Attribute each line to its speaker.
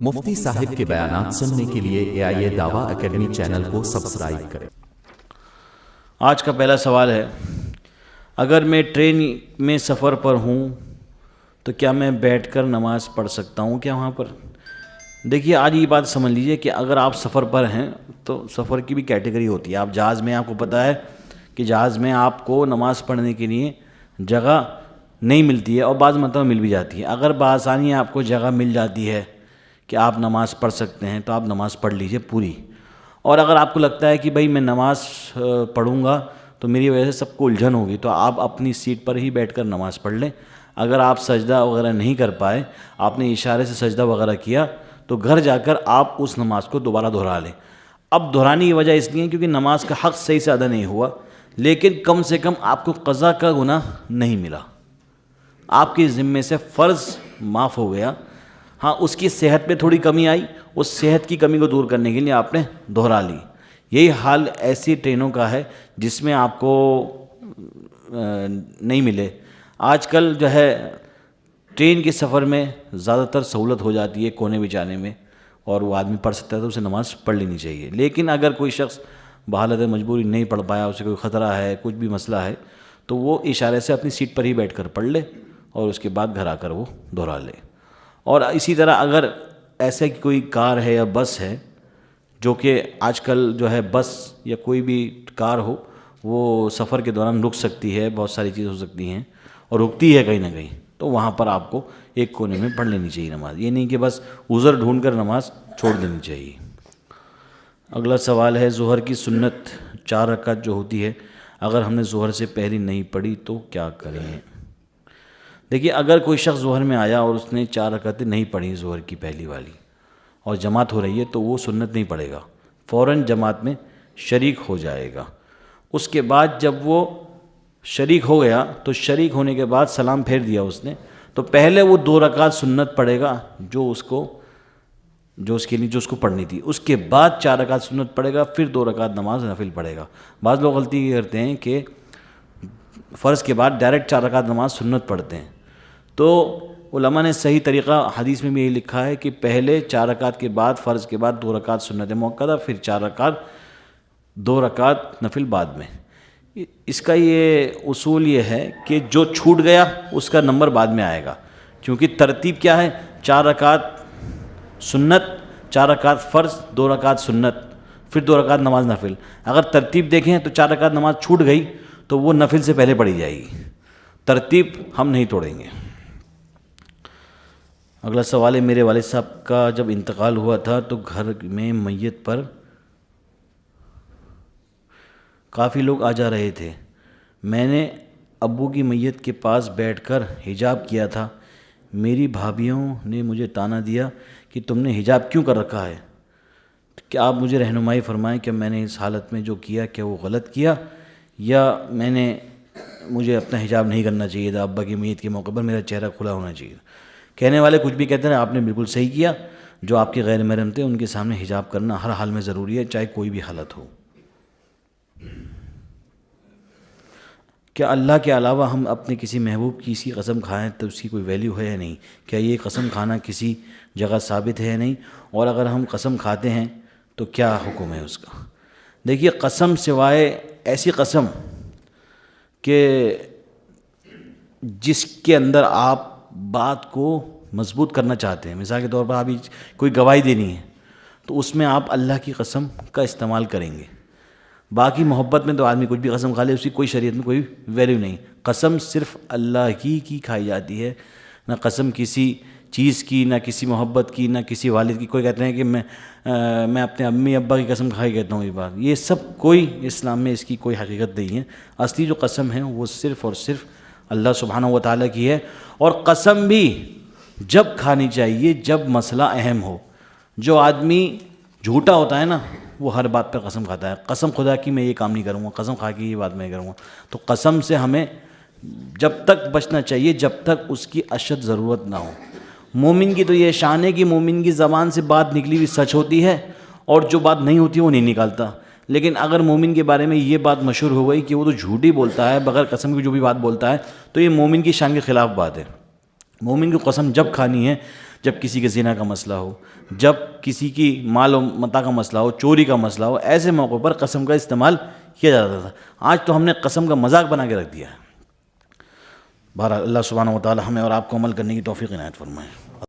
Speaker 1: مفتی صاحب کے بیانات سننے کے لیے AIA دعویٰ اکیڈمی چینل کو سبسکرائب کریں۔
Speaker 2: آج کا پہلا سوال ہے، اگر میں ٹرین میں سفر پر ہوں تو کیا میں بیٹھ کر نماز پڑھ سکتا ہوں کیا وہاں پر؟ دیکھیے، آج یہ بات سمجھ لیجئے کہ اگر آپ سفر پر ہیں تو سفر کی بھی کیٹیگری ہوتی ہے۔ آپ جہاز میں، آپ کو پتہ ہے کہ جہاز میں آپ کو نماز پڑھنے کے لیے جگہ نہیں ملتی ہے، اور بعض مرتبہ مل بھی جاتی ہے۔ اگر بآسانی آپ کو جگہ مل جاتی ہے کہ آپ نماز پڑھ سکتے ہیں تو آپ نماز پڑھ لیجئے پوری۔ اور اگر آپ کو لگتا ہے کہ بھائی میں نماز پڑھوں گا تو میری وجہ سے سب کو الجھن ہوگی، تو آپ اپنی سیٹ پر ہی بیٹھ کر نماز پڑھ لیں۔ اگر آپ سجدہ وغیرہ نہیں کر پائے، آپ نے اشارے سے سجدہ وغیرہ کیا، تو گھر جا کر آپ اس نماز کو دوبارہ دہرا لیں۔ اب دہرانے کی وجہ اس لیے کیونکہ نماز کا حق صحیح سے ادا نہیں ہوا، لیکن کم سے کم آپ کو قضا کا گناہ نہیں ملا، آپ کے ذمے سے فرض معاف ہو گیا۔ ہاں، اس کی صحت پہ تھوڑی کمی آئی، اس صحت کی کمی کو دور کرنے کے لیے آپ نے دہرا لی۔ یہی حال ایسی ٹرینوں کا ہے جس میں آپ کو نہیں ملے۔ آج کل جو ہے ٹرین کے سفر میں زیادہ تر سہولت ہو جاتی ہے کونے بھی جانے میں، اور وہ آدمی پڑھ سکتا ہے تو اسے نماز پڑھ لینی چاہیے۔ لیکن اگر کوئی شخص بحالت مجبوری نہیں پڑھ پایا، اسے کوئی خطرہ ہے، کچھ بھی مسئلہ ہے، تو وہ اشارے سے اپنی سیٹ پر ہی بیٹھ کر پڑھ لے اور اس کے بعد گھر آ کر وہ دہرا لے۔ اور اسی طرح اگر ایسے کوئی کار ہے یا بس ہے، جو کہ آج کل جو ہے بس یا کوئی بھی کار ہو، وہ سفر کے دوران رک سکتی ہے، بہت ساری چیزیں ہو سکتی ہیں اور رکتی ہے کہیں نہ کہیں، تو وہاں پر آپ کو ایک کونے میں پڑھ لینی چاہیے نماز۔ یہ نہیں کہ بس عذر ڈھونڈ کر نماز چھوڑ دینی چاہیے۔ اگلا سوال ہے، ظہر کی سنت 4 رکعت جو ہوتی ہے، اگر ہم نے ظہر سے پہلی نہیں پڑھی تو کیا کریں؟ دیکھیے، اگر کوئی شخص ظہر میں آیا اور اس نے 4 رکعتیں نہیں پڑھی ظہر کی پہلی والی، اور جماعت ہو رہی ہے، تو وہ سنت نہیں پڑھے گا، فوراً جماعت میں شریک ہو جائے گا۔ اس کے بعد جب وہ شریک ہو گیا تو شریک ہونے کے بعد سلام پھیر دیا اس نے، تو پہلے وہ 2 رکعت سنت پڑھے گا جو اس کو پڑھنی تھی، اس کے بعد 4 رکعت سنت پڑھے گا، پھر 2 رکعت نماز نفل پڑھے گا۔ بعض لوگ غلطی یہ کرتے ہیں کہ فرض کے بعد ڈائریکٹ 4 رکعت نماز سنت پڑھتے ہیں، تو علماء نے صحیح طریقہ، حدیث میں بھی یہی لکھا ہے کہ پہلے 4 رکعت کے بعد، فرض کے بعد 2 رکعت سنت مؤکدہ، پھر 4 رکعت، 2 رکعت نفل بعد میں۔ اس کا یہ اصول یہ ہے کہ جو چھوٹ گیا اس کا نمبر بعد میں آئے گا، کیونکہ ترتیب کیا ہے؟ 4 رکعت سنت، 4 رکعت فرض، 2 رکعت سنت، پھر 2 رکعت نماز نفل۔ اگر ترتیب دیکھیں تو 4 رکعت نماز چھوٹ گئی تو وہ نفل سے پہلے پڑھی جائے گی، ترتیب ہم نہیں توڑیں گے۔ اگلا سوال ہے، میرے والد صاحب کا جب انتقال ہوا تھا تو گھر میں میت پر کافی لوگ آ جا رہے تھے، میں نے ابو کی میت کے پاس بیٹھ کر حجاب کیا تھا، میری بھابھیوں نے مجھے طعنہ دیا کہ تم نے حجاب کیوں کر رکھا ہے؟ کیا آپ مجھے رہنمائی فرمائیں کہ میں نے اس حالت میں جو کیا کیا وہ غلط کیا، یا مجھے اپنا حجاب نہیں کرنا چاہیے تھا، ابا کی میت کے موقع پر میرا چہرہ کھلا ہونا چاہیے؟ کہنے والے کچھ بھی کہتے ہیں، آپ نے بالکل صحیح کیا۔ جو آپ کے غیر محرم تھے ان کے سامنے حجاب کرنا ہر حال میں ضروری ہے، چاہے کوئی بھی حالت ہو۔ کیا اللہ کے علاوہ ہم اپنے کسی محبوب کی سی قسم کھائیں تو اس کی کوئی ویلیو ہے یا نہیں؟ کیا یہ قسم کھانا کسی جگہ ثابت ہے یا نہیں؟ اور اگر ہم قسم کھاتے ہیں تو کیا حکم ہے اس کا؟ دیکھیے، قسم سوائے ایسی قسم کہ جس کے اندر آپ بات کو مضبوط کرنا چاہتے ہیں، مثال کے طور پر ابھی کوئی گواہی دینی ہے تو اس میں آپ اللہ کی قسم کا استعمال کریں گے۔ باقی محبت میں تو آدمی کچھ بھی قسم کھا لے، اس کی کوئی شریعت میں کوئی ویلیو نہیں۔ قسم صرف اللہ کی کھائی جاتی ہے، نہ قسم کسی چیز کی، نہ کسی محبت کی، نہ کسی والد کی۔ کوئی کہتے ہیں کہ میں اپنے امی ابا کی قسم کھائی کہتا ہوں، یہ بات، یہ سب کوئی اسلام میں اس کی کوئی حقیقت نہیں ہے۔ اصلی جو قسم ہے وہ صرف اور صرف اللہ سبحانہ و تعالیٰ کی ہے، اور قسم بھی جب کھانی چاہیے جب مسئلہ اہم ہو۔ جو آدمی جھوٹا ہوتا ہے نا، وہ ہر بات پہ قسم کھاتا ہے، قسم خدا کی میں یہ کام نہیں کروں گا، قسم کھا کے یہ بات میں نہیں کروں گا۔ تو قسم سے ہمیں جب تک بچنا چاہیے جب تک اس کی اشد ضرورت نہ ہو۔ مومن کی تو یہ شان ہے کہ مومن کی زبان سے بات نکلی ہوئی سچ ہوتی ہے، اور جو بات نہیں ہوتی وہ نہیں نکالتا۔ لیکن اگر مومن کے بارے میں یہ بات مشہور ہو گئی کہ وہ تو جھوٹ ہی بولتا ہے، بغیر قسم کی جو بھی بات بولتا ہے، تو یہ مومن کی شان کے خلاف بات ہے۔ مومن کی قسم جب کھانی ہے جب کسی کے زنا کا مسئلہ ہو، جب کسی کی مال و متاع کا مسئلہ ہو، چوری کا مسئلہ ہو، ایسے موقع پر قسم کا استعمال کیا جاتا تھا۔ آج تو ہم نے قسم کا مذاق بنا کے رکھ دیا ہے۔ بہرحال اللہ سبحانہ و تعالی ہمیں اور آپ کو عمل کرنے کی توفیق عنایت فرمائے۔